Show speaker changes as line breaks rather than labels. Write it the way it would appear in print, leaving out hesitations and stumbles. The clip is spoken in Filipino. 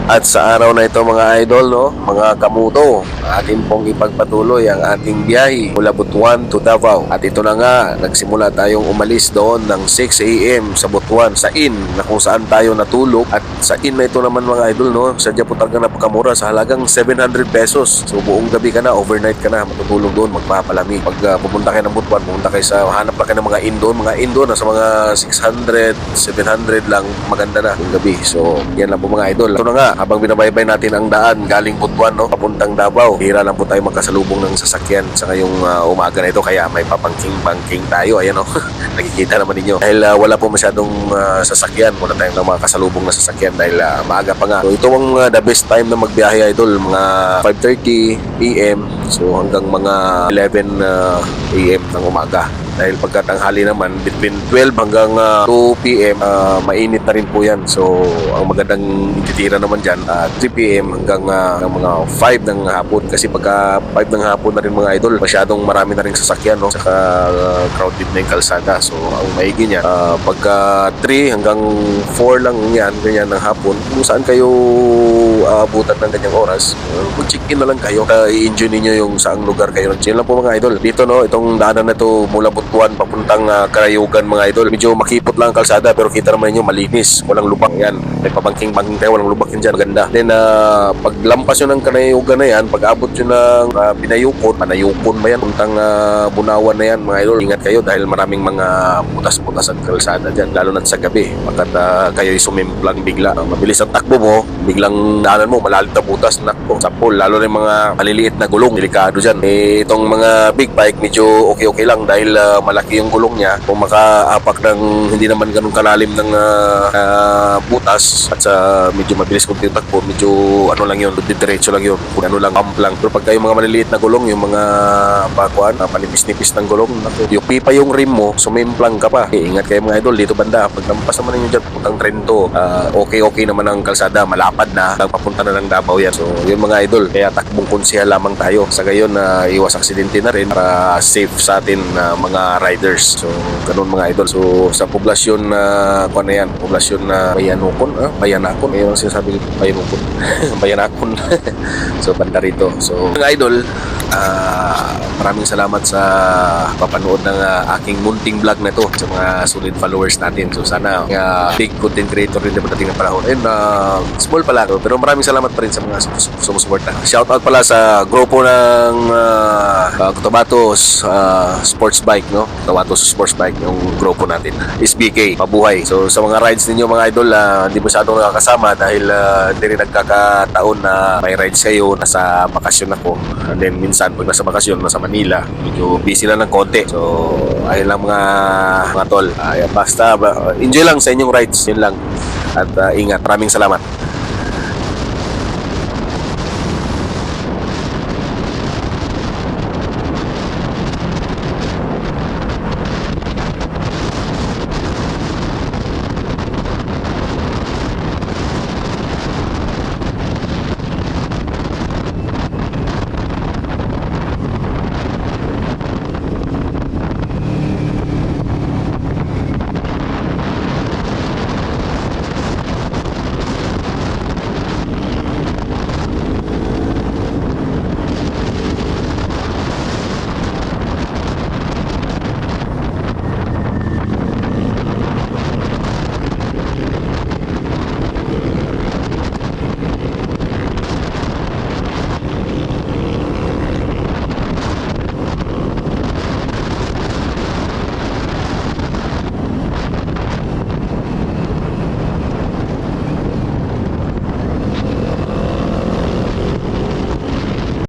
At sa araw na ito mga idol, no, mga kamuto, atin pong ipagpatuloy ang ating biyahe mula Butuan to Davao. At ito na nga, nagsimula tayong umalis doon ng 6 AM sa Butuan, sa inn na kung saan tayo natulog. At sa inn na ito naman mga idol, no, sadya po talaga napakamura sa halagang 700 pesos. So buong gabi ka na, overnight ka na, matutulog doon, magpapalamig. Pag pupunta kayo ng Butuan, pupunta kayo sa, hanap pa kayo ng mga inn doon, na sa mga 600, 700 lang, maganda na yung gabi. So yan lang po mga idol. Ito na nga, habang binabaybay natin ang daan galing Butuan, no, papuntang Davao, hira lang po tayo magkasalubong ng sasakyan sa ngayong umaga na ito, kaya may papangking-bangking tayo. Ayan, no. Nakikita naman ninyo. Dahil wala po masyadong sasakyan, wala tayong mga kasalubong na sasakyan dahil maaga pa nga. So ito ang the best time na magbiyahe idol, mga 5:30 PM so hanggang mga 11 AM ng umaga. Dahil pagkatanghali naman, between 12 hanggang 2 PM, mainit na rin po yan. So, ang magandang ititira naman dyan, 3 PM hanggang mga 5 ng hapon. Kasi pagka 5 ng hapon na rin mga idol, masyadong marami na rin sasakyan, no? Saka crowded na yung kalsada. So, ang maigi niya, pagka 3 hanggang 4 lang yan, ganyan ng hapon, kung saan kayo abutan ng ganyang oras, mag-check-in na lang kayo. I-enjoy ninyo yung saang lugar kayo. Yun lang po mga idol. Dito, no, itong daanan na to mula Butuan papuntang Karayugan mga idol. Medyo makipot lang ang kalsada pero kita naman niyo malinis. Walang lubak yan. May pabangking-bangking tayo. Walang lubak yan dyan. Maganda. Then paglampas nyo ng Karayugan na yan, pag-abot nyo ng Panayukon ba yan? Puntang Bunawan na yan mga idol. Ingat kayo dahil maraming mga butas-butas at kalsada dyan. Lalo na sa gabi. Pagkat kayo'y sumimplang bigla. Mabilis ang takbo mo. Biglang daanan mo. Malalit na butas. Nakpo. Sa pool. Lalo na yung mga maliliit na gulong. Delikado dyan. Itong mga big bike medyo okay lang dahil malaki yung gulong niya. Kung makaapak ng hindi naman ganun kalalim ng butas at medyo mabilis kung titakbo, medyo ano lang yun, diretso lang yun, kung ano lang, pump lang. Pero pagka yung mga maliliit na gulong, yung mga pakuan, panipis-nipis ng gulong, yung pipa yung rim mo, sumimplang ka pa. Ingat kayo mga idol, dito banda. Pag lampas naman ninyo dyan, puntang Trento, okay naman ang kalsada, malapad na, papunta na ng Davao yan. So yun mga idol, kaya takbong konsiya lamang tayo. Sa gayon, iwas aksidente na rin para safe sa atin mga riders. So ganun mga idol. So sa poblasyon na poblasyon na Bayanakon, ayun ang sinasabi ko, Bayanukon. Bayanakon. So banda rito. So mga idol, maraming salamat sa papanood ng aking munting vlog na to sa mga solid followers natin. So sana big content creator rin na pagdating ng panahon. Ayun, small pa lang, pero maraming salamat pa rin sa mga sumusuporta. Shout out pala sa grupo ng Cotabatos Sports Bike, no? Cotabatos Sports Bike, yung grupo natin. SBK, mabuhay. So sa mga rides ninyo mga idol, hindi masyadong nakakasama dahil hindi rin nagkakataon na may rides kayo. Nasa bakasyon ako. And then minsan pag nasa bakasyon, nasa Manila, medyo busy lang ng konti. So ayun lang mga tol. Basta enjoy lang sa inyong rides. Yun lang. At ingat. Maraming salamat.